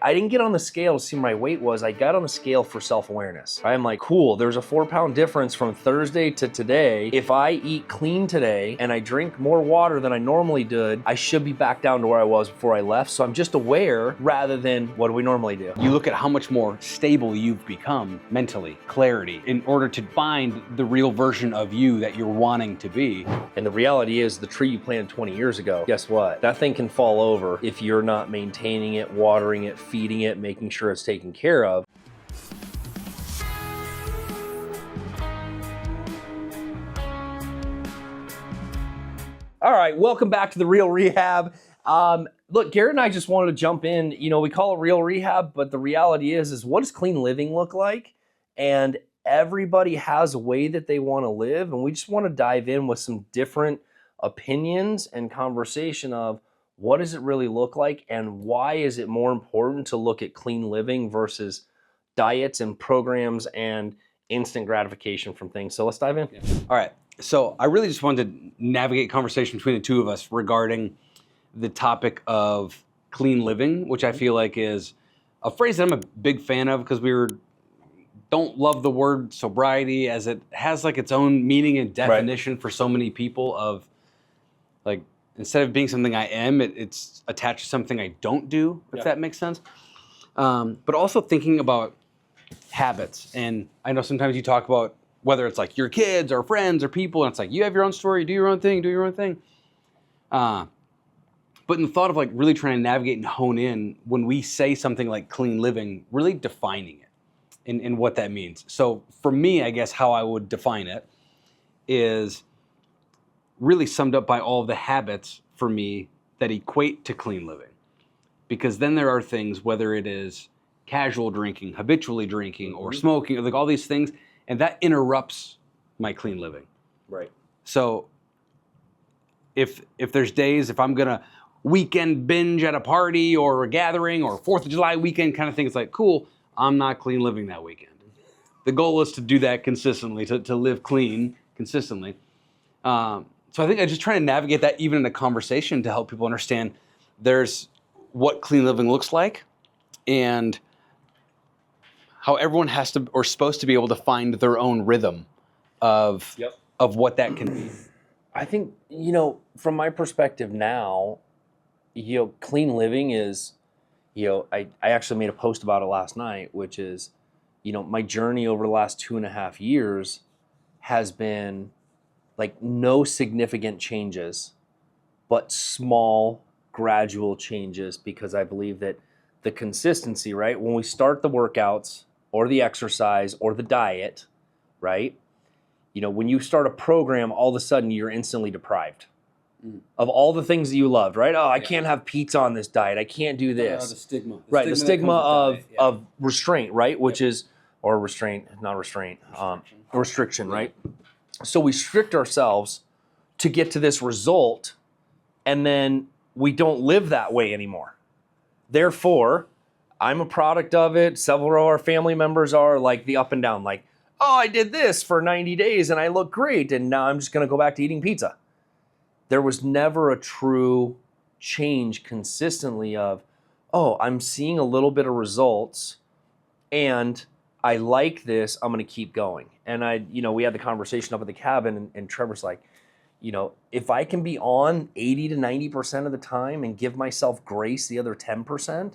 I didn't get on the scale to see what my weight was. I got on the scale for self-awareness. I'm like, cool, there's a 4-pound difference from Thursday to today. If I eat clean today and I drink more water than I normally did, I should be back down to where I was before I left. So I'm just aware rather than what do we normally do. You look at how much more stable you've become mentally, clarity, in order to find the real version of you that you're wanting to be. And the reality is the tree you planted 20 years ago, guess what? That thing can fall over if you're not maintaining it, watering it, feeding it, making sure it's taken care of. All right, welcome back to The Real Rehab. Look, Garrett and I just wanted to jump in. You know, we call it Real Rehab, but the reality is what does clean living look like? And everybody has a way that they want to live, and we just want to dive in with some different opinions and conversation of what does it really look like and why is it more important to look at clean living versus diets and programs and instant gratification from things. So let's dive in. Yeah. All right. So I really just wanted to navigate conversation between the two of us regarding the topic of clean living, which I feel like is a phrase that I'm a big fan of because don't love the word sobriety as it has like its own meaning and definition for so many people of like, instead of being something I am, it's attached to something I don't do, if that makes sense. But also thinking about habits. And I know sometimes you talk about whether it's like your kids or friends or people, and it's like, you have your own story, do your own thing, do your own thing. But in the thought of like really trying to navigate and hone in when we say something like clean living, really defining it and what that means. So for me, I guess how I would define it is really summed up by all of the habits for me that equate to clean living. Because then there are things, whether it is casual drinking, habitually drinking, or smoking, like all these things, and that interrupts my clean living. Right. So if there's days, if I'm gonna weekend binge at a party or a gathering or 4th of July weekend kind of thing, it's like, cool, I'm not clean living that weekend. The goal is to do that consistently, to live clean consistently. So I think I just try to navigate that even in a conversation to help people understand there's what clean living looks like and how everyone has to or supposed to be able to find their own rhythm of what that can be. I think, you know, from my perspective now, you know, clean living is, you know, I actually made a post about it last night, which is, you know, my journey over the last 2.5 years has been like no significant changes, but small gradual changes, because I believe that the consistency, right? When we start the workouts or the exercise or the diet, right? You know, when you start a program, all of a sudden you're instantly deprived of all the things that you loved, right? Oh, I can't have pizza on this diet. I can't do this. The stigma. The stigma of restraint, right? Which is, or restraint, not restraint, restriction, right? So we restrict ourselves to get to this result, and then we don't live that way anymore. Therefore, I'm a product of it. Several of our family members are, like the up and down, like, oh, I did this for 90 days and I look great, and now I'm just gonna go back to eating pizza. There was never a true change consistently of, oh, I'm seeing a little bit of results and I like this, I'm gonna keep going. And we had the conversation up at the cabin, and Trevor's like, you know, if I can be on 80 to 90% of the time and give myself grace the other 10%,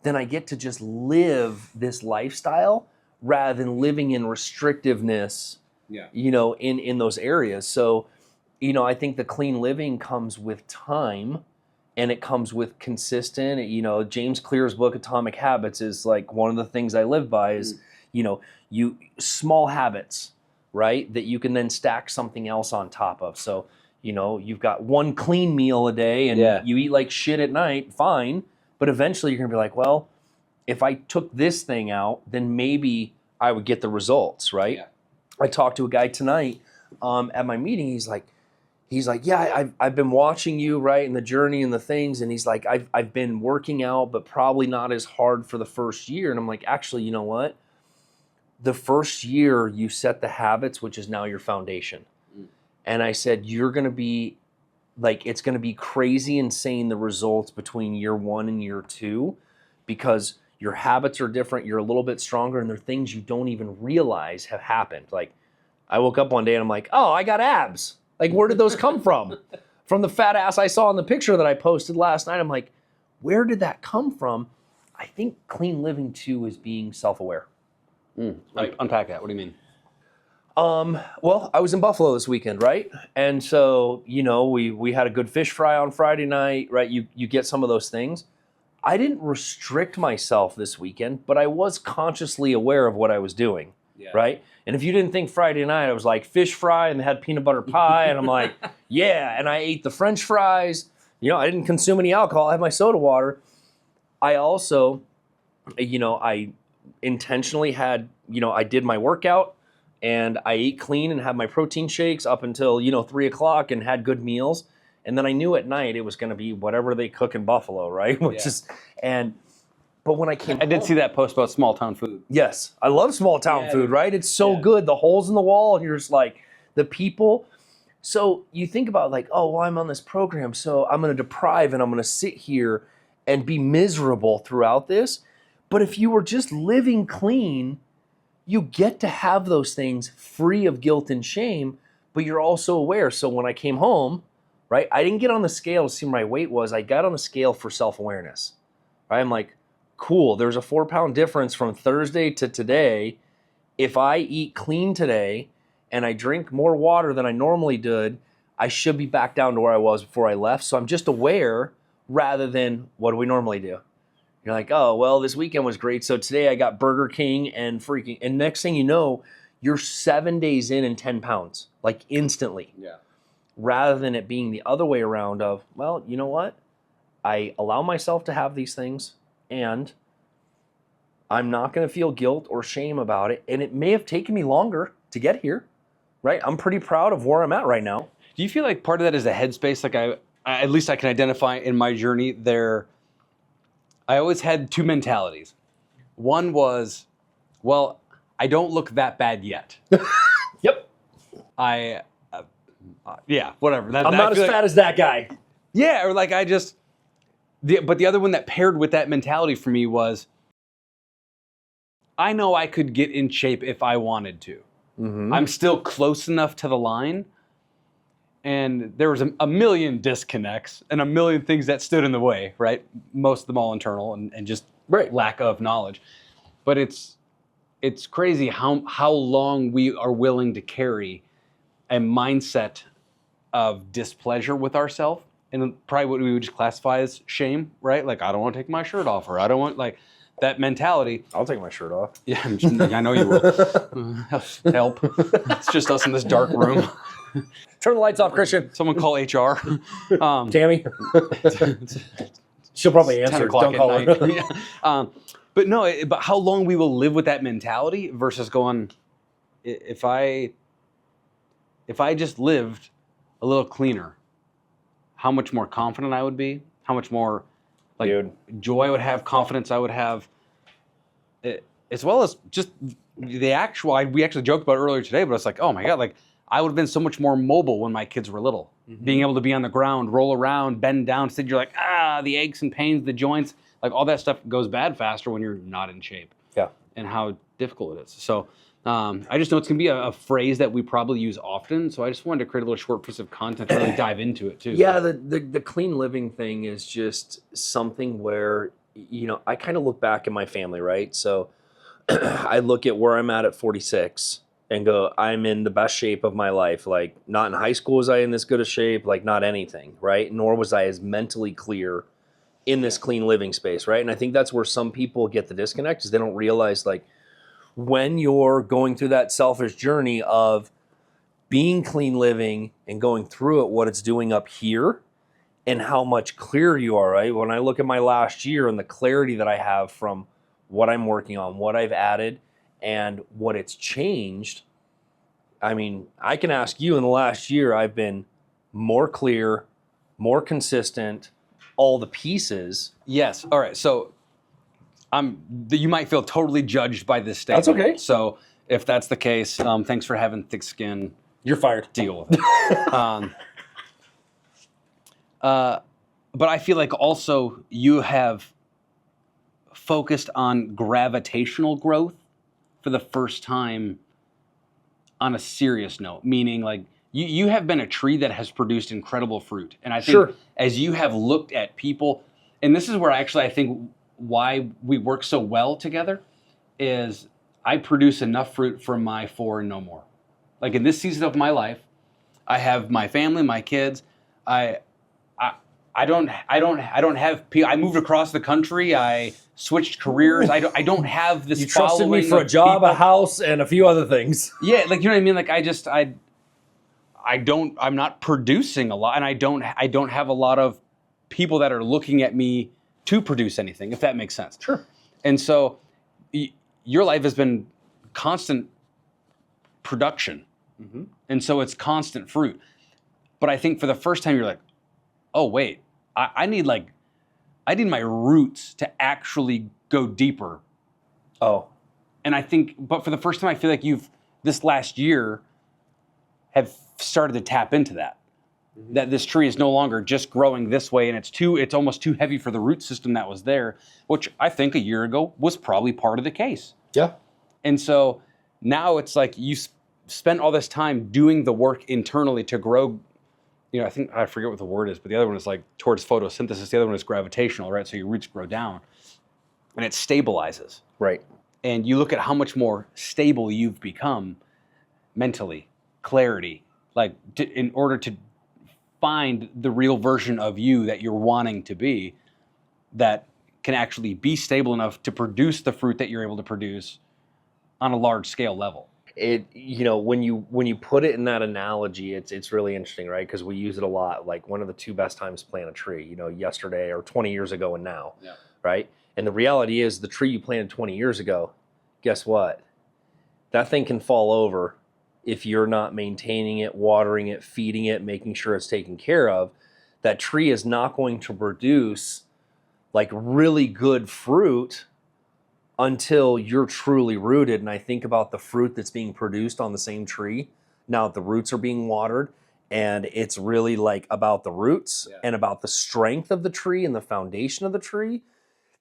then I get to just live this lifestyle rather than living in restrictiveness, you know, in those areas. So, you know, I think the clean living comes with time, and it comes with consistent, you know, James Clear's book, Atomic Habits, is like one of the things I live by is, you know, small habits, right? That you can then stack something else on top of. So, you know, you've got one clean meal a day and you eat like shit at night, fine. But eventually you're gonna be like, well, if I took this thing out, then maybe I would get the results, right? Yeah. I talked to a guy tonight at my meeting. He's like, yeah, I've been watching you, right, and the journey and the things. And he's like, I've been working out, but probably not as hard for the first year. And I'm like, actually, you know what? The first year you set the habits, which is now your foundation. And I said, you're going to be like, it's going to be crazy insane the results between year 1 and year 2, because your habits are different, you're a little bit stronger, and there are things you don't even realize have happened. Like, I woke up one day and I'm like, oh, I got abs. Like, where did those come from? From the fat ass I saw in the picture that I posted last night. I'm like, where did that come from? I think clean living too is being self-aware. Unpack that. What do you mean? Well, I was in Buffalo this weekend, right? And so, we had a good fish fry on Friday night, right? You get some of those things. I didn't restrict myself this weekend, but I was consciously aware of what I was doing, right? And if you didn't think Friday night, I was like fish fry and they had peanut butter pie, and I'm like, yeah, and I ate the French fries. I didn't consume any alcohol. I had my soda water. I also, I intentionally had, I did my workout and I ate clean and had my protein shakes up until, 3 o'clock and had good meals. And then I knew at night it was going to be whatever they cook in Buffalo, right? But when I came I did home, see that post about small town food. yes, I love small town food, right? It's so good. The holes in the wall, and you're just like, the people. So you think about like, oh, well, I'm on this program, so I'm going to deprive and I'm going to sit here and be miserable throughout this. But if you were just living clean, you get to have those things free of guilt and shame, but you're also aware. So when I came home, right, I didn't get on the scale to see where my weight was. I got on the scale for self-awareness, right? I'm like, cool, there's a 4-pound difference from Thursday to today. If I eat clean today and I drink more water than I normally did, I should be back down to where I was before I left. So I'm just aware rather than what do we normally do? You're like, oh, well, this weekend was great. So today I got Burger King and next thing you know, you're 7 days in and 10 pounds, like instantly. Yeah. Rather than it being the other way around of, well, you know what? I allow myself to have these things and I'm not going to feel guilt or shame about it. And it may have taken me longer to get here, right? I'm pretty proud of where I'm at right now. Do you feel like part of that is a headspace? Like I at least I can identify in my journey there. I always had two mentalities. One was, well, I don't look that bad yet. Yep. Yeah, whatever. I'm not as fat as that guy. Yeah, or like but the other one that paired with that mentality for me was, I know I could get in shape if I wanted to. Mm-hmm. I'm still close enough to the line. And there was a million disconnects and a million things that stood in the way, right? Most of them all internal and just lack of knowledge. But it's crazy how long we are willing to carry a mindset of displeasure with ourselves. And probably what we would just classify as shame, right? Like, I don't want to take my shirt off, or I don't want, like, that mentality. I'll take my shirt off. Yeah, I know you will. Help. It's just us in this dark room. Turn the lights off, Christian. Someone call HR. Tammy. She'll probably answer. 10 o'clock Don't call at her. night. Yeah. But no, but how long we will live with that mentality versus going, if I just lived a little cleaner, how much more confident I would be, how much more joy I would have, confidence I would have, as well as just the actual, we actually joked about it earlier today, but it's like, oh my God, like I would have been so much more mobile when my kids were little. Mm-hmm. Being able to be on the ground, roll around, bend down, sit, you're like, the aches and pains, the joints, like all that stuff goes bad faster when you're not in shape. Yeah. And how difficult it is. So I just know it's going to be a phrase that we probably use often. So I just wanted to create a little short piece of content to really dive into it too. Yeah, the clean living thing is just something where, I kind of look back at my family, right? So I look at where I'm at 46 and go, I'm in the best shape of my life. Like, not in high school was I in this good a shape, like not anything, right? Nor was I as mentally clear in this clean living space, right? And I think that's where some people get the disconnect, is they don't realize, like, when you're going through that selfish journey of being clean living and going through it, what it's doing up here and how much clearer you are, right? When I look at my last year and the clarity that I have from what I'm working on, what I've added, and what it's changed, I mean, I can ask you, in the last year, I've been more clear, more consistent, all the pieces. Yes. All right. So you might feel totally judged by this statement. That's okay. So if that's the case, thanks for having thick skin. You're fired. Deal with it. But I feel like also you have focused on gravitational growth for the first time on a serious note, meaning like you have been a tree that has produced incredible fruit. And I think Sure. as you have looked at people, and this is where actually I think why we work so well together is I produce enough fruit for my 4 and no more. Like in this season of my life, I have my family, my kids. I don't have people. I moved across the country. I switched careers. I don't have this. You trusted me following for a of job, people. a house, and a few other things. Yeah, like you know what I mean. Like I'm not producing a lot, and I don't have a lot of people that are looking at me to produce anything, if that makes sense. Sure. And so your life has been constant production, and so it's constant fruit. But I think for the first time, you're like, oh wait, I need my roots to actually go deeper. Oh, And I think, but for the first time, I feel like this last year have started to tap into that. That this tree is no longer just growing this way, and it's almost too heavy for the root system that was there, which I think a year ago was probably part of the case. yeah. And so now it's like you spent all this time doing the work internally to grow. I forget what the word is, but the other one is like towards photosynthesis. The other one is gravitational, right? So your roots grow down, and it stabilizes. Right. And you look at how much more stable you've become mentally, clarity, like in order to find the real version of you that you're wanting to be, that can actually be stable enough to produce the fruit that you're able to produce on a large scale level. When you put it in that analogy, it's really interesting, right? Because we use it a lot. Like one of the 2 best times to plant a tree, yesterday or 20 years ago and now, right? And the reality is the tree you planted 20 years ago, guess what? That thing can fall over if you're not maintaining it, watering it, feeding it, making sure it's taken care of. That tree is not going to produce like really good fruit until you're truly rooted. And I think about the fruit that's being produced on the same tree now that the roots are being watered, and it's really like about the roots and about the strength of the tree and the foundation of the tree,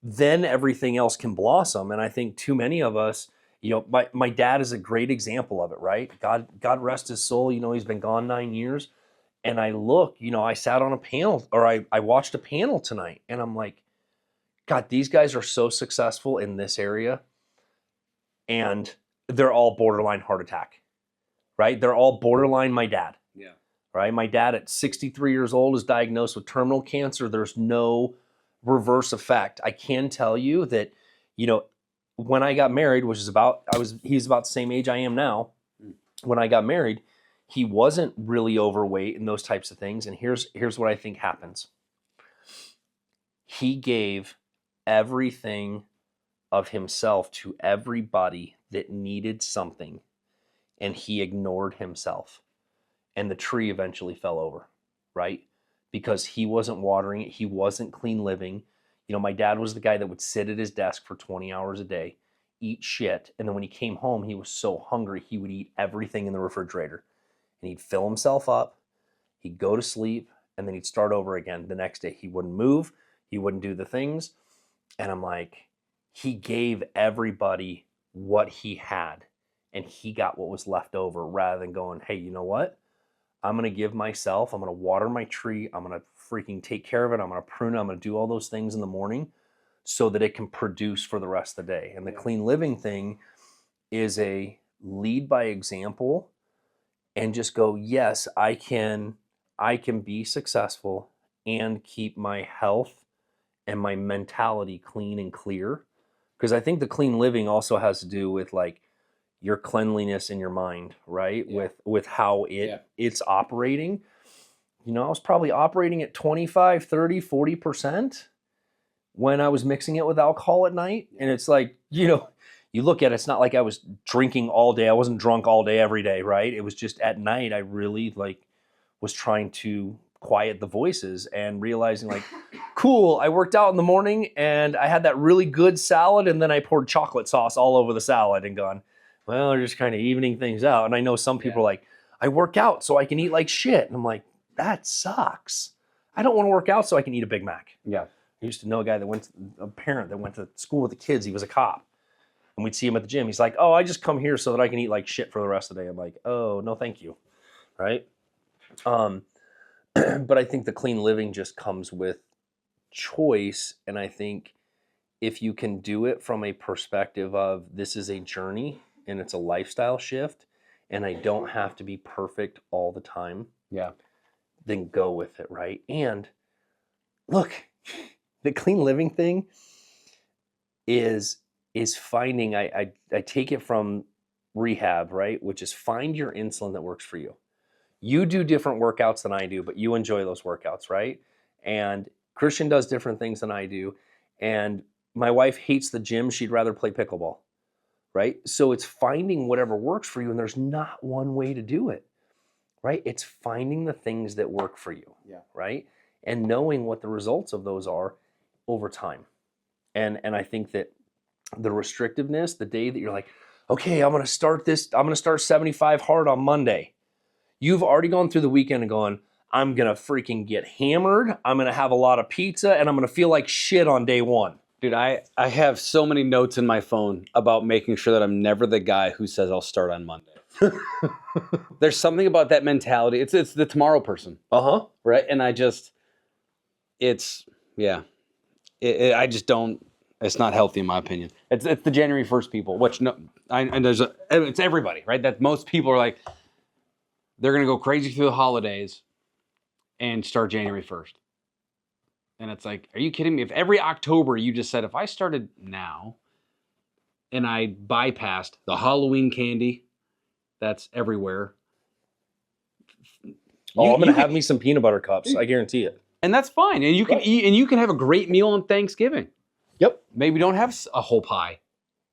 then everything else can blossom. And I think too many of us, my dad is a great example of it, right? God rest his soul. He's been gone 9 years. And I look, I sat on a panel, or I watched a panel tonight, and I'm like, God, these guys are so successful in this area, and they're all borderline heart attack, right? They're all borderline my dad. Yeah. Right? My dad at 63 years old is diagnosed with terminal cancer. There's no reverse effect. I can tell you that, when I got married, he's about the same age I am now. When I got married, he wasn't really overweight and those types of things. And here's what I think happens. He gave everything of himself to everybody that needed something, and he ignored himself. And the tree eventually fell over, right? Because he wasn't watering it. He wasn't clean living. My dad was the guy that would sit at his desk for 20 hours a day, eat shit. And then when he came home, he was so hungry, he would eat everything in the refrigerator. And he'd fill himself up, he'd go to sleep, and then he'd start over again the next day. He wouldn't move, he wouldn't do the things. And I'm like, he gave everybody what he had, and he got what was left over, rather than going, hey, you know what? I'm going to give myself, I'm going to water my tree, I'm going to freaking take care of it, I'm going to prune it, I'm going to do all those things in the morning so that it can produce for the rest of the day. And the clean living thing is a lead by example, and just go, yes, I can be successful and keep my health and my mentality clean and clear. Because I think the clean living also has to do with like your cleanliness in your mind, right? Yeah. With how it's operating. I was probably operating at 25, 30, 40% when I was mixing it with alcohol at night. And it's like, you look at it, it's not like I was drinking all day. I wasn't drunk all day, every day, right? It was just at night, I really was trying to quiet the voices and realizing like, cool, I worked out in the morning and I had that really good salad, and then I poured chocolate sauce all over the salad and gone, well, they're just kind of evening things out. And I know some people are like, I work out so I can eat like shit. And I'm like, that sucks. I don't want to work out so I can eat a Big Mac. Yeah. I used to know a parent that went to school with the kids. He was a cop. And we'd see him at the gym. He's like, oh, I just come here so that I can eat like shit for the rest of the day. I'm like, oh, no, thank you. Right? But I think the clean living just comes with choice. And I think if you can do it from a perspective of this is a journey and it's a lifestyle shift and I don't have to be perfect all the time, Yeah. then go with it, right? And look, the clean living thing is finding, I take it from rehab, right? Which is find your insulin that works for you. You do different workouts than I do, but you enjoy those workouts, right? And Christian does different things than I do. And my wife hates the gym. She'd rather play pickleball, right? So it's finding whatever works for you. And there's not one way to do it, right? It's finding the things that work for you, right? And knowing what the results of those are over time. And I think that the restrictiveness, the day that you're like, okay, I'm going to start 75 hard on Monday. You've already gone through the weekend and gone, I'm going to freaking get hammered. I'm going to have a lot of pizza and I'm going to feel like shit on day one. Dude, I have so many notes in my phone about making sure that I'm never the guy who says I'll start on Monday. There's something about that mentality. It's the tomorrow person. Uh-huh. Right? And I just, I just don't, it's not healthy in my opinion. It's the January 1st people, which it's everybody, right? That most people are like, they're going to go crazy through the holidays and start January 1st. And it's like, are you kidding me? If every October you just said, if I started now and I bypassed the Halloween candy that's everywhere. I'm going to have me some peanut butter cups. I guarantee it. And that's fine. And you can eat, and you can have a great meal on Thanksgiving. Yep. Maybe don't have a whole pie.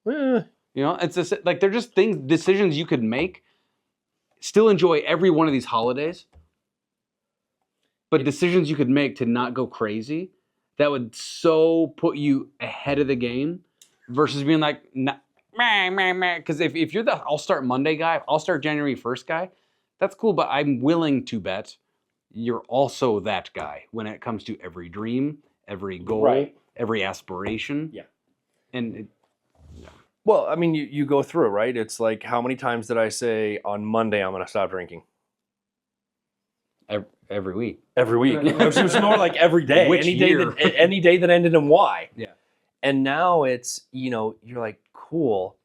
You know, it's just like, they're just decisions you could make. Still enjoy every one of these holidays. But decisions you could make to not go crazy, that would so put you ahead of the game versus being like, because if you're the I'll start Monday guy, I'll start January 1st guy, that's cool, but I'm willing to bet you're also that guy when it comes to every dream, every goal, every aspiration. Yeah. And well, I mean, you go through it, right? It's like, how many times did I say on Monday I'm going to stop drinking? every week. Every week. It was more like every day. Which year? Any day that ended in Y. Yeah. And now it's, you're like, cool,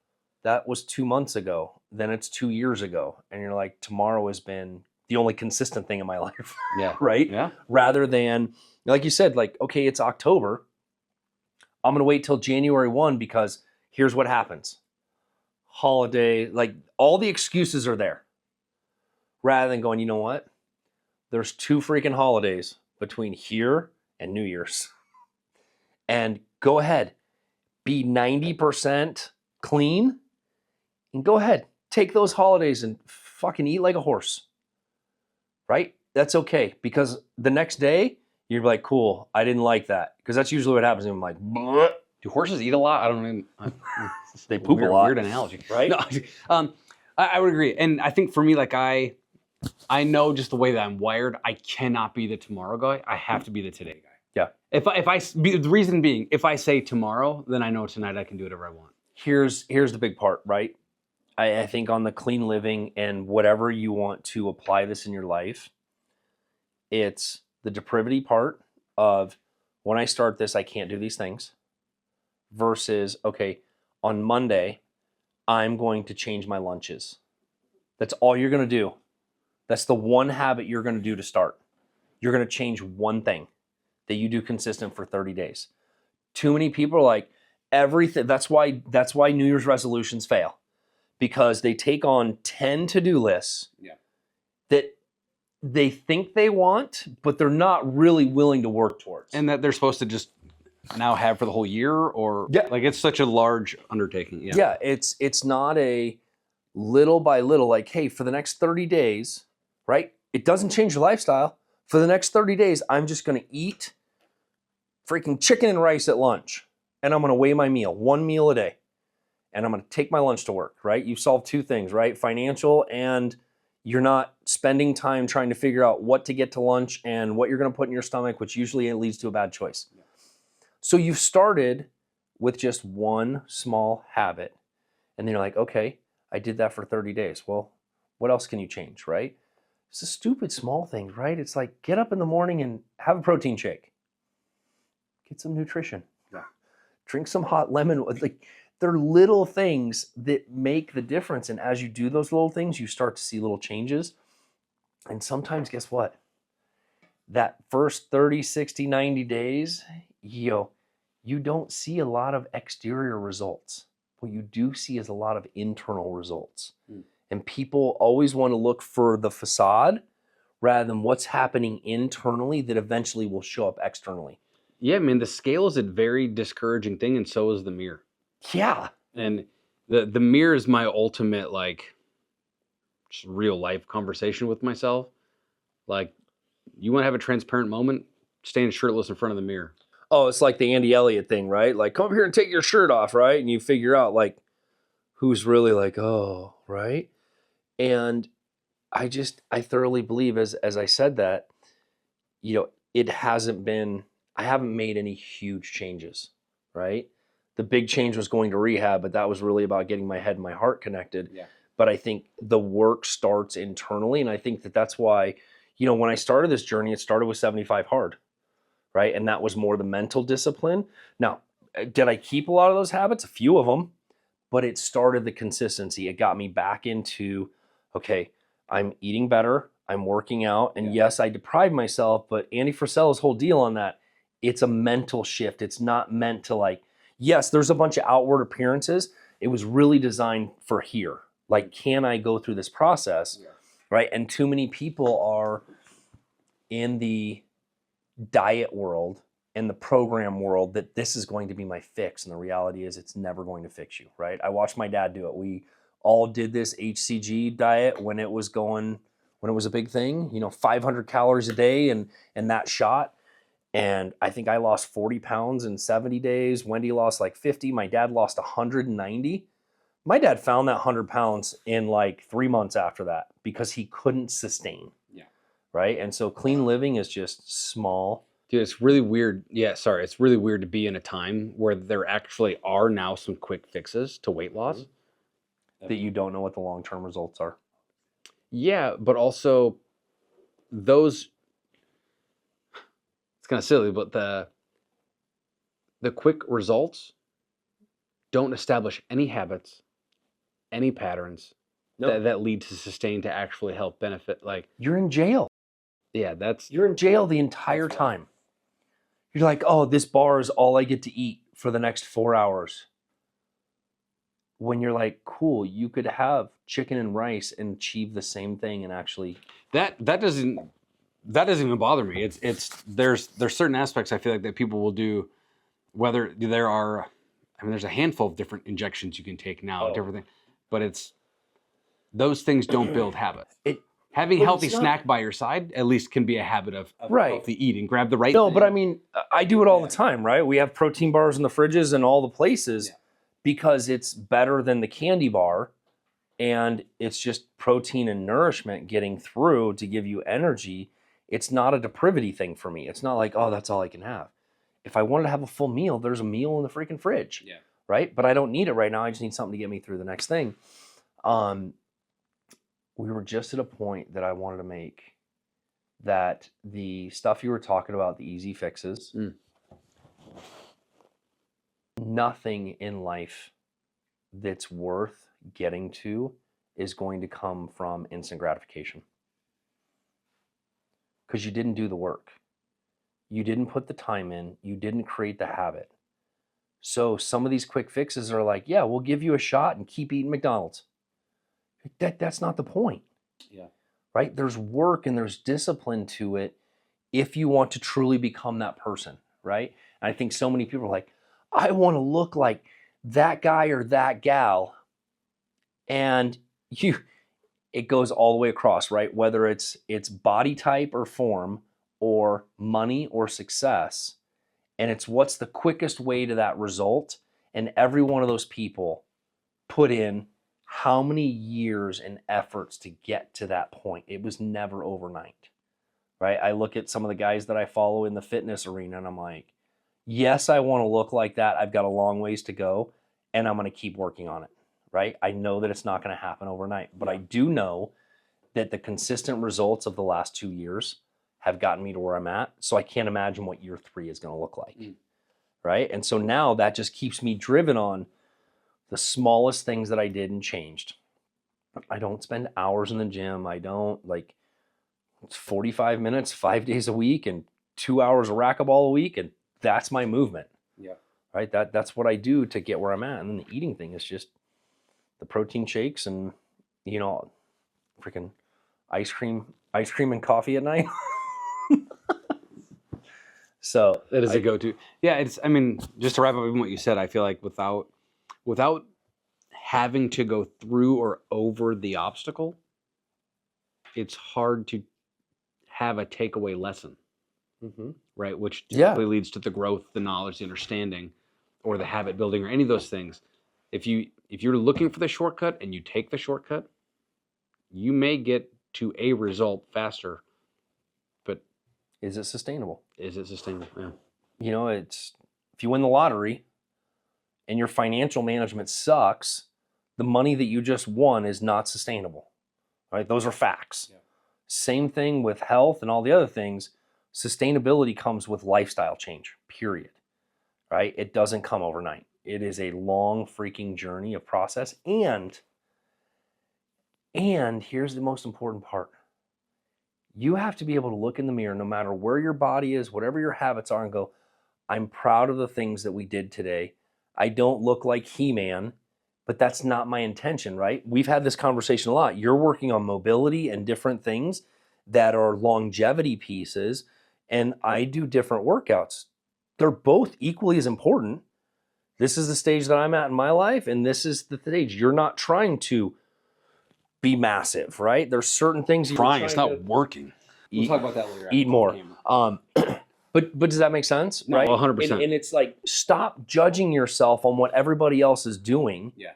that was 2 months ago. Then it's 2 years ago. And you're like, tomorrow has been the only consistent thing in my life. Yeah. Right? Yeah. Rather than, like you said, like, okay, it's October. I'm going to wait till January 1 because here's what happens. Holiday, like all the excuses are there. Rather than going, you know what? There's 2 freaking holidays between here and New Year's. And go ahead, be 90% clean and go ahead, take those holidays and fucking eat like a horse. Right? That's okay, because the next day you're like, cool, I didn't like that. Because that's usually what happens. I'm like, bleh. Do horses eat a lot? I don't even. They poop a lot. Weird analogy, Right? No, I would agree, and I think for me, like I know just the way that I'm wired. I cannot be the tomorrow guy. I have to be the today guy. Yeah. The reason being, if I say tomorrow, then I know tonight I can do whatever I want. Here's the big part, right? I think on the clean living and whatever you want to apply this in your life, it's the depravity part of when I start this, I can't do these things. Versus, okay, on Monday, I'm going to change my lunches. That's all you're going to do. That's the one habit you're going to do to start. You're going to change one thing that you do consistent for 30 days. Too many people are like, everything. That's why New Year's resolutions fail. Because they take on 10 to-do lists that they think they want, but they're not really willing to work towards. And that they're supposed to just now have for the whole year, or like it's such a large undertaking. Yeah, it's not a little by little, like, hey, for the next 30 days, right? It doesn't change your lifestyle. For the next 30 days, I'm just going to eat freaking chicken and rice at lunch. And I'm going to weigh my meal, 1 meal a day. And I'm going to take my lunch to work, right? You solve 2 things, right? Financial, and you're not spending time trying to figure out what to get to lunch and what you're going to put in your stomach, which usually leads to a bad choice. So you've started with just one small habit, and then you're like, okay, I did that for 30 days. Well, what else can you change, right? It's a stupid small thing, right? It's like get up in the morning and have a protein shake. Get some nutrition. Yeah. Drink some hot lemon. Like they're little things that make the difference. And as you do those little things, you start to see little changes. And sometimes, guess what? That first 30, 60, 90 days, you don't see a lot of exterior results. What you do see is a lot of internal results. And people always want to look for the facade rather than what's happening internally that eventually will show up externally. Yeah, man, the scale is a very discouraging thing, and so is the mirror. Yeah. And the mirror is my ultimate, like, just real life conversation with myself. Like, you want to have a transparent moment? Stand shirtless in front of the mirror. Oh, it's like the Andy Elliott thing, right? Like, come over here and take your shirt off, right? And you figure out, like, who's really like, oh, right? And I thoroughly believe, as I said that, it hasn't been, I haven't made any huge changes, right? The big change was going to rehab, but that was really about getting my head and my heart connected. Yeah. But I think the work starts internally. And I think that's why, when I started this journey, it started with 75 hard, right? And that was more the mental discipline. Now, did I keep a lot of those habits? A few of them, but it started the consistency. It got me back into, okay, I'm eating better. I'm working out. And yes, I deprive myself, but Andy Frisella's whole deal on that, it's a mental shift. It's not meant to like, yes, there's a bunch of outward appearances. It was really designed for here. Like, can I go through this process? Yeah. Right? And too many people are in the diet world and the program world that this is going to be my fix. And the reality is it's never going to fix you, right? I watched my dad do it. We all did this HCG diet when it was a big thing, 500 calories a day and that shot. And I think I lost 40 pounds in 70 days. Wendy lost like 50. My dad lost 190. My dad found that 100 pounds in like 3 months after that because he couldn't sustain. Yeah. Right. And so clean living is just small. Dude, it's really weird. Yeah, sorry. It's really weird to be in a time where there actually are now some quick fixes to weight loss. That you don't know what the long-term results are. Yeah, but also those, it's kind of silly, but the quick results don't establish any habits, any patterns that lead to sustain to actually help benefit. Like, you're in jail. Yeah, you're in jail the entire time. You're like, oh, this bar is all I get to eat for the next 4 hours. When you're like, cool, you could have chicken and rice and achieve the same thing and actually that doesn't even bother me. It's there's certain aspects I feel like that people will do, whether there are, there's a handful of different injections you can take now, different things, but it's those things don't build habit. Having healthy snack by your side at least can be a habit of healthy eating. Grab the right thing. But I mean, I do it all the time, right? We have protein bars in the fridges and all the places because it's better than the candy bar. And it's just protein and nourishment getting through to give you energy. It's not a depravity thing for me. It's not like, oh, that's all I can have. If I wanted to have a full meal, there's a meal in the freaking fridge. Yeah. Right? But I don't need it right now. I just need something to get me through the next thing. We were just at a point that I wanted to make that the stuff you were talking about, the easy fixes, nothing in life that's worth getting to is going to come from instant gratification. Because you didn't do the work. You didn't put the time in. You didn't create the habit. So some of these quick fixes are like, yeah, we'll give you a shot and keep eating McDonald's. That's not the point. Yeah. Right? There's work and there's discipline to it if you want to truly become that person, right? And I think so many people are like, I want to look like that guy or that gal. And it goes all the way across, right? Whether it's body type or form or money or success. And it's what's the quickest way to that result. And every one of those people put in how many years and efforts to get to that point. It was never overnight, right? I look at some of the guys that I follow in the fitness arena and I'm like, yes, I want to look like that. I've got a long ways to go, and I'm going to keep working on it, right? I know that it's not going to happen overnight, but I do know that the consistent results of the last 2 years have gotten me to where I'm at. So I can't imagine what year 3 is going to look like, right? And so now that just keeps me driven on the smallest things that I did and changed. I don't spend hours in the gym. I don't it's 45 minutes, 5 days a week, and 2 hours of racquetball a week, and that's my movement. Yeah. Right. That's what I do to get where I'm at. And then the eating thing is just the protein shakes and freaking ice cream and coffee at night. So that is a go-to. Yeah, I mean, just to wrap up even what you said, I feel like without having to go through or over the obstacle, it's hard to have a takeaway lesson, right? Which typically leads to the growth, the knowledge, the understanding, or the habit building, or any of those things. If you're looking for the shortcut and you take the shortcut, you may get to a result faster. But is it sustainable? Yeah. It's if you win the lottery and your financial management sucks, the money that you just won is not sustainable. Right? Those are facts. Yeah. Same thing with health and all the other things. Sustainability comes with lifestyle change, period. Right? It doesn't come overnight. It is a long freaking journey of process. And here's the most important part. You have to be able to look in the mirror, no matter where your body is, whatever your habits are, and go, I'm proud of the things that we did today. I don't look like He-Man, but that's not my intention, right? We've had this conversation a lot. You're working on mobility and different things that are longevity pieces, and I do different workouts. They're both equally as important. This is the stage that I'm at in my life, and this is the stage. You're not trying to be massive, right? There's certain things you're trying. It's not working. We'll talk about that later. Eat more. But does that make sense? No, right? 100%. And it's like, stop judging yourself on what everybody else is doing. Yeah.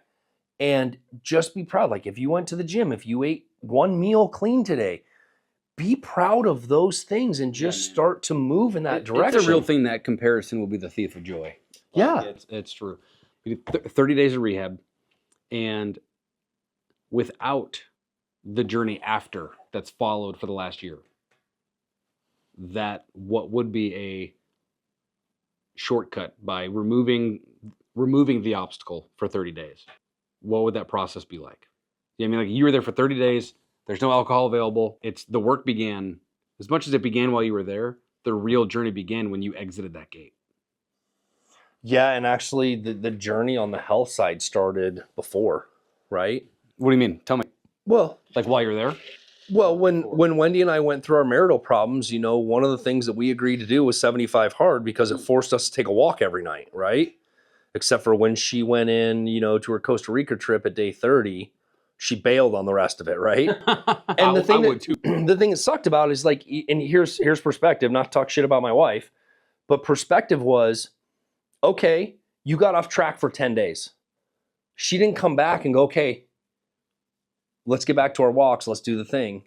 And just be proud. Like if you went to the gym, if you ate one meal clean today, be proud of those things and just start to move in that direction. It's a real thing. That comparison will be the thief of joy. Yeah. It's true. You did 30 days of rehab, and without the journey after that's followed for the last year, that what would be a shortcut by removing the obstacle for 30 days, what would that process be like? I mean, like you were there for 30 days, there's no alcohol available. The work began, as much as it began while you were there, the real journey began when you exited that gate. Yeah, and actually the journey on the health side started before, right? What do you mean? Tell me. Well, like while you're there? Well, when Wendy and I went through our marital problems, one of the things that we agreed to do was 75 hard because it forced us to take a walk every night, right? Except for when she went in, to her Costa Rica trip at day 30, she bailed on the rest of it, right? And the thing that sucked about it is like, and here's perspective, not to talk shit about my wife, but perspective was, okay, you got off track for 10 days. She didn't come back and go, okay, let's get back to our walks. Let's do the thing.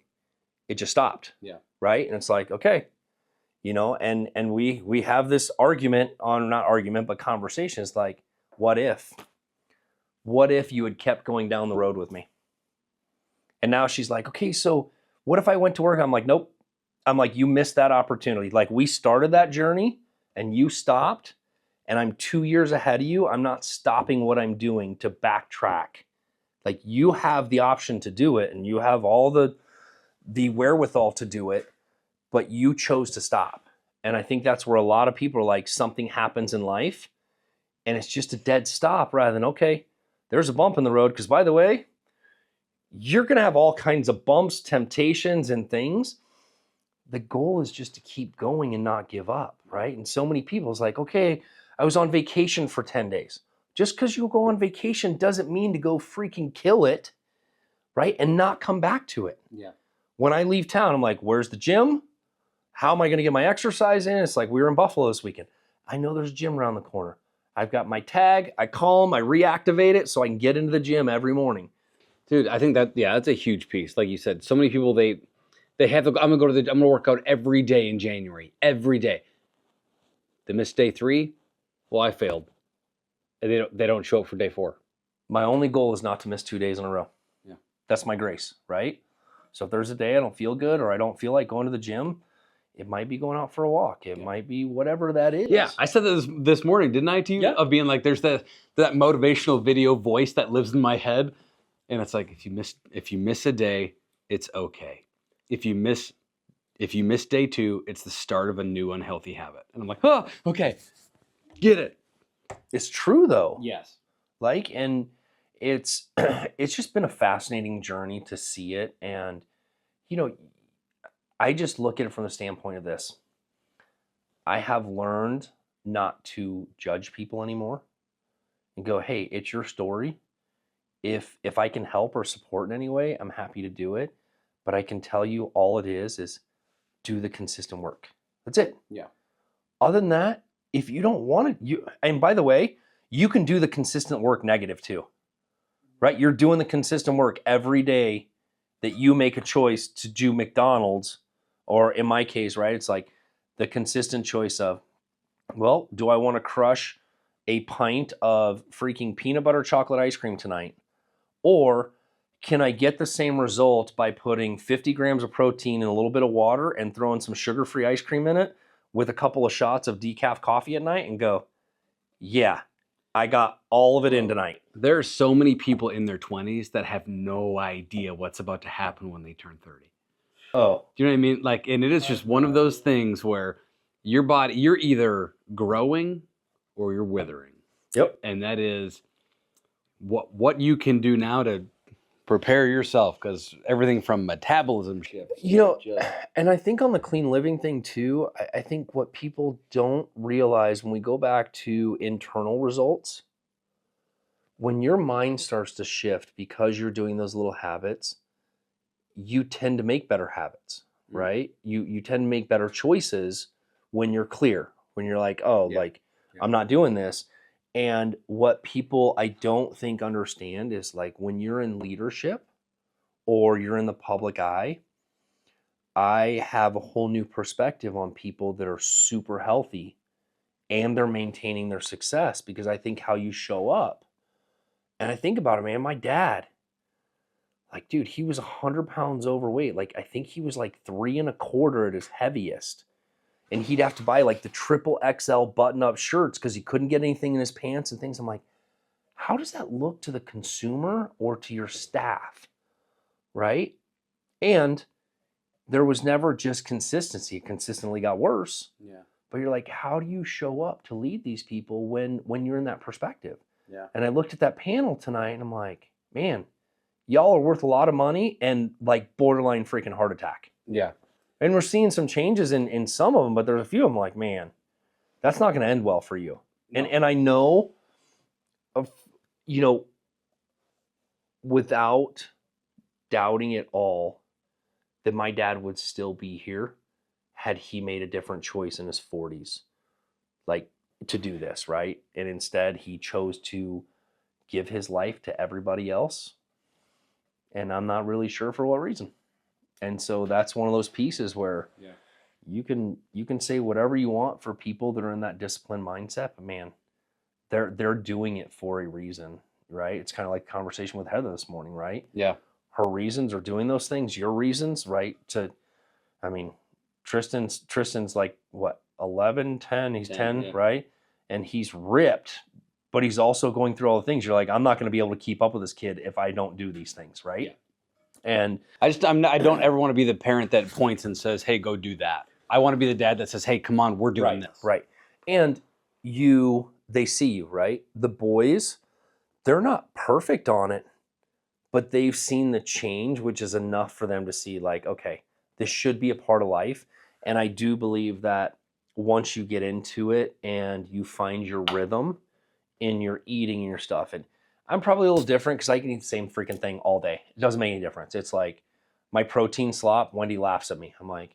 It just stopped. Yeah. Right. And it's like, okay, and we have this argument not argument, but conversations like, what if you had kept going down the road with me? And now she's like, okay, so what if I went to work? I'm like, nope. I'm like, you missed that opportunity. Like we started that journey and you stopped, and I'm 2 years ahead of you. I'm not stopping what I'm doing to backtrack. Like you have the option to do it and you have all the wherewithal to do it, but you chose to stop. And I think that's where a lot of people are like, something happens in life and it's just a dead stop rather than, okay, there's a bump in the road. Because by the way, you're going to have all kinds of bumps, temptations, and things. The goal is just to keep going and not give up, right? And so many people is like, okay, I was on vacation for 10 days. Just because you go on vacation doesn't mean to go freaking kill it, right? And not come back to it. Yeah. When I leave town, I'm like, where's the gym? How am I going to get my exercise in? It's like, we were in Buffalo this weekend. I know there's a gym around the corner. I've got my tag. I call them. I reactivate it so I can get into the gym every morning. Dude, I think that's a huge piece. Like you said, so many people, they have to, I'm going to work out every day in January, every day. They missed day 3. Well, I failed. And they don't show up for day 4. My only goal is not to miss 2 days in a row. Yeah. That's my grace, right? So if there's a day I don't feel good or I don't feel like going to the gym, it might be going out for a walk. It might be whatever that is. Yeah, I said that this morning, didn't I, to you? Yeah. Of being like, there's that motivational video voice that lives in my head, and it's like, if you miss a day, it's okay. If you miss day 2, it's the start of a new unhealthy habit. And I'm like, oh, okay, get it. It's true though. Yes. And it's it's just been a fascinating journey to see it. And I just look at it from the standpoint of this. I have learned not to judge people anymore and go, hey, it's your story. If I can help or support in any way, I'm happy to do it. But I can tell you all it is do the consistent work. That's it. Yeah. Other than that, if you don't want to, and by the way, you can do the consistent work negative too, right? You're doing the consistent work every day that you make a choice to do McDonald's, or in my case, right, it's like the consistent choice of, well, do I want to crush a pint of freaking peanut butter chocolate ice cream tonight? Or can I get the same result by putting 50 grams of protein in a little bit of water and throwing some sugar-free ice cream in it with a couple of shots of decaf coffee at night and go, yeah, I got all of it in tonight. There are so many people in their 20s that have no idea what's about to happen when they turn 30. Oh, Do you know what I mean? Like, and it is just one of those things where your body, you're either growing or you're withering. yep. And that is what you can do now to prepare yourself, because everything from metabolism shifts. And I think on the clean living thing too, I think what people don't realize when we go back to internal results, when your mind starts to shift because you're doing those little habits, you tend to make better habits, right? You tend to make better choices when you're clear, when you're like, oh, I'm not doing this. And what people I don't think understand is like when you're in leadership or you're in the public eye, I have a whole new perspective on people that are super healthy and they're maintaining their success, because I think how you show up. And I think about it, man, my dad, like, dude, he was 100 pounds overweight. Like, I think he was like 3.25 at his heaviest. And he'd have to buy like the triple XL button-up shirts because he couldn't get anything in his pants and things. I'm like, how does that look to the consumer or to your staff, right? And there was never just consistency. It consistently got worse. Yeah. But you're like, how do you show up to lead these people when you're in that perspective? Yeah. And I looked at that panel tonight and I'm like, man, y'all are worth a lot of money and like borderline freaking heart attack. Yeah. And we're seeing some changes in some of them, but there's a few of them like, man, that's not going to end well for you. No. And I know, without doubting it all, that my dad would still be here had he made a different choice in his 40s, like to do this, right? And instead he chose to give his life to everybody else. And I'm not really sure for what reason. And so that's one of those pieces where you can say whatever you want for people that are in that disciplined mindset, but man, they're doing it for a reason, right? It's kind of like conversation with Heather this morning, right? Yeah. Her reasons are doing those things, your reasons, right? Tristan's like what, 11, 10, he's 10, right? And he's ripped, but he's also going through all the things. You're like, I'm not going to be able to keep up with this kid if I don't do these things, right? Yeah. And I don't ever want to be the parent that points and says, hey, go do that. I want to be the dad that says, hey, come on, we're doing this. Right. And they see you, right? The boys, they're not perfect on it, but they've seen the change, which is enough for them to see like, okay, this should be a part of life. And I do believe that once you get into it and you find your rhythm in your eating and your stuff, and I'm probably a little different because I can eat the same freaking thing all day. It doesn't make any difference. It's like my protein slop, Wendy laughs at me. I'm like,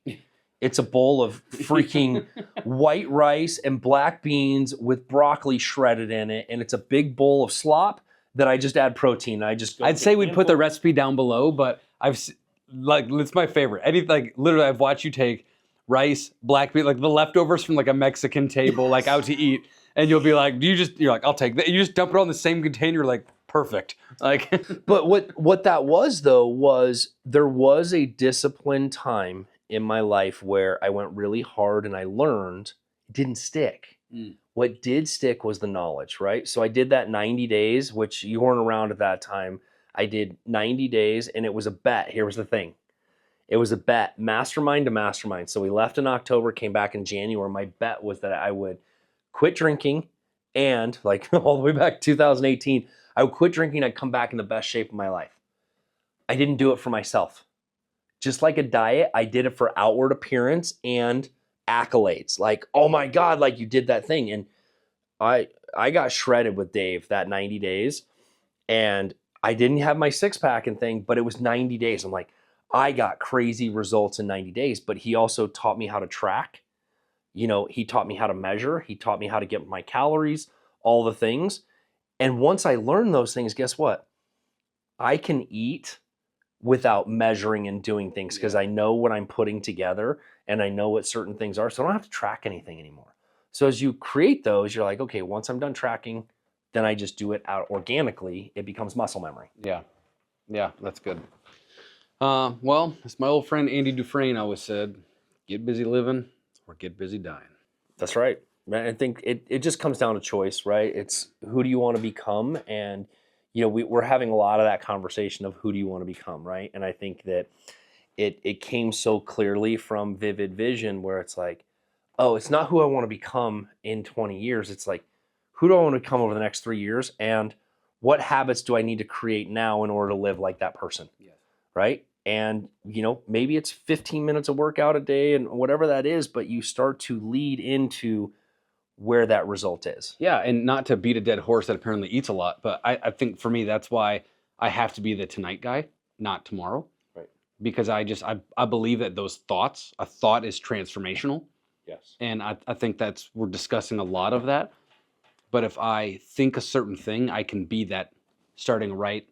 it's a bowl of freaking white rice and black beans with broccoli shredded in it. And it's a big bowl of slop that I just add protein. I'd say we'd put the recipe down below, but it's my favorite. Literally, I've watched you take rice, black bean, like the leftovers from like a Mexican table, like out to eat, and you'll be like, you're like, I'll take that. You just dump it all in the same container, like perfect. Like, But what that was though was there was a disciplined time in my life where I went really hard and I learned. It didn't stick. What did stick was the knowledge, right? So I did that 90 days, which you weren't around at that time. I did 90 days and it was a bet. Here was the thing. It was a bet, mastermind to mastermind. So we left in October, came back in January. My bet was that I would quit drinking and like all the way back to 2018, I would quit drinking. I'd come back in the best shape of my life. I didn't do it for myself. Just like a diet, I did it for outward appearance and accolades. Like, oh my God, like you did that thing. And I got shredded with Dave that 90 days. And I didn't have my six pack and thing, but it was 90 days. I'm like, I got crazy results in 90 days, but he also taught me how to track. You know, he taught me how to measure. He taught me how to get my calories, all the things. And once I learned those things, guess what? I can eat without measuring and doing things because I know what I'm putting together and I know what certain things are. So I don't have to track anything anymore. So as you create those, you're like, okay, once I'm done tracking, then I just do it out organically. It becomes muscle memory. yeah, that's good. Well, as my old friend Andy Dufresne always said, get busy living or get busy dying. That's right. I think it just comes down to choice, right? It's who do you want to become? And, you know, we're having a lot of that conversation of who do you want to become, right? And I think that it came so clearly from Vivid Vision where it's like, oh, it's not who I want to become in 20 years. It's like, who do I want to become over the next 3 years? And what habits do I need to create now in order to live like that person? Yes. Right? And, you know, maybe it's 15 minutes of workout a day and whatever that is, but you start to lead into where that result is. Yeah, and not to beat a dead horse that apparently eats a lot, but I think for me, that's why I have to be the tonight guy, not tomorrow. Right. Because I believe that those thoughts, a thought is transformational. Yes. And I think we're discussing a lot of that. But if I think a certain thing, I can be that starting right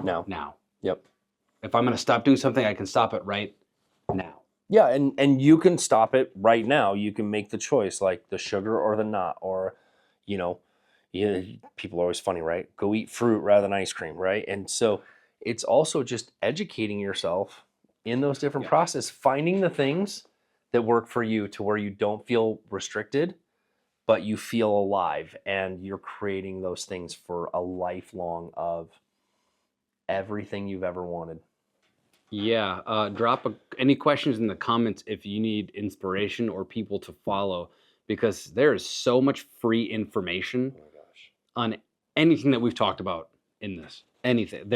now. Yep. If I'm going to stop doing something, I can stop it right now. Yeah, and you can stop it right now. You can make the choice, like the sugar or the nut, or, you know, people are always funny, right? Go eat fruit rather than ice cream, right? And so it's also just educating yourself in those different processes, finding the things that work for you to where you don't feel restricted, but you feel alive, and you're creating those things for a lifelong of everything you've ever wanted. Yeah, drop any questions in the comments if you need inspiration or people to follow, because there is so much free information on anything that we've talked about in this. Anything.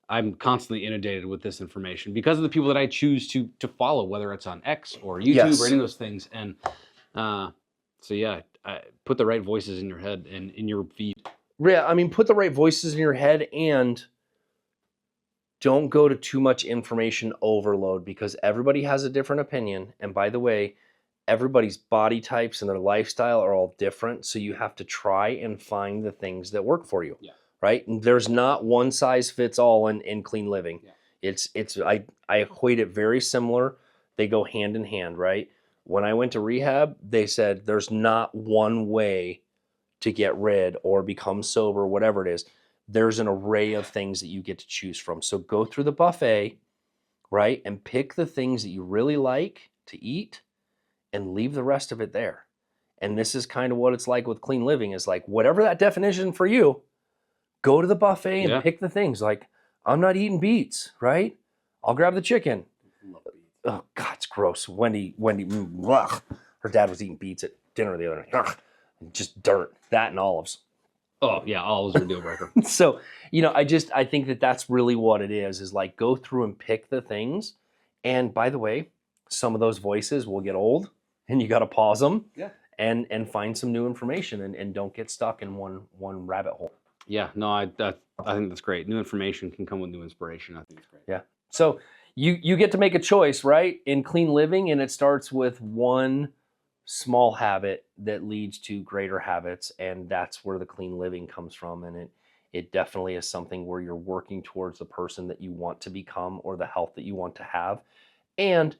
I'm constantly inundated with this information because of the people that I choose to follow, whether it's on X or YouTube or any of those things. And so yeah, put the right voices in your head and in your feed. Yeah, I mean, put the right voices in your head and don't go to too much information overload because everybody has a different opinion. And by the way, everybody's body types and their lifestyle are all different. So you have to try and find the things that work for you, right? And there's not one size fits all in clean living. Yeah. I equate it very similar. They go hand in hand, right? When I went to rehab, they said there's not one way to get rid or become sober, whatever it is. There's an array of things that you get to choose from. So go through the buffet, right? And pick the things that you really like to eat and leave the rest of it there. And this is kind of what it's like with clean living is like, whatever that definition for you, go to the buffet and pick the things. Like, I'm not eating beets, right? I'll grab the chicken. Oh God, it's gross. Wendy, ugh. Her dad was eating beets at dinner the other night. Ugh. Just dirt, that and olives. Oh yeah, olives are a deal breaker. So, you know, I think that that's really what it is like go through and pick the things. And by the way, some of those voices will get old and you got to pause them and find some new information and don't get stuck in one rabbit hole. Yeah, no, I think that's great. New information can come with new inspiration. I think it's great. Yeah. So you get to make a choice, right? In clean living, and it starts with one small habit that leads to greater habits, and that's where the clean living comes from. And it definitely is something where you're working towards the person that you want to become or the health that you want to have. And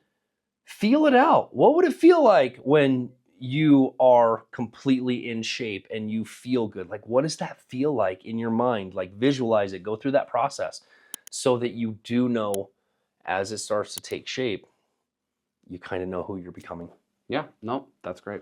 Feel it out. What would it feel like when you are completely in shape and you feel good? Like, what does that feel like in your mind? Like, visualize it, go through that process so that you do know as it starts to take shape, you kind of know who you're becoming. Yeah, no, that's great.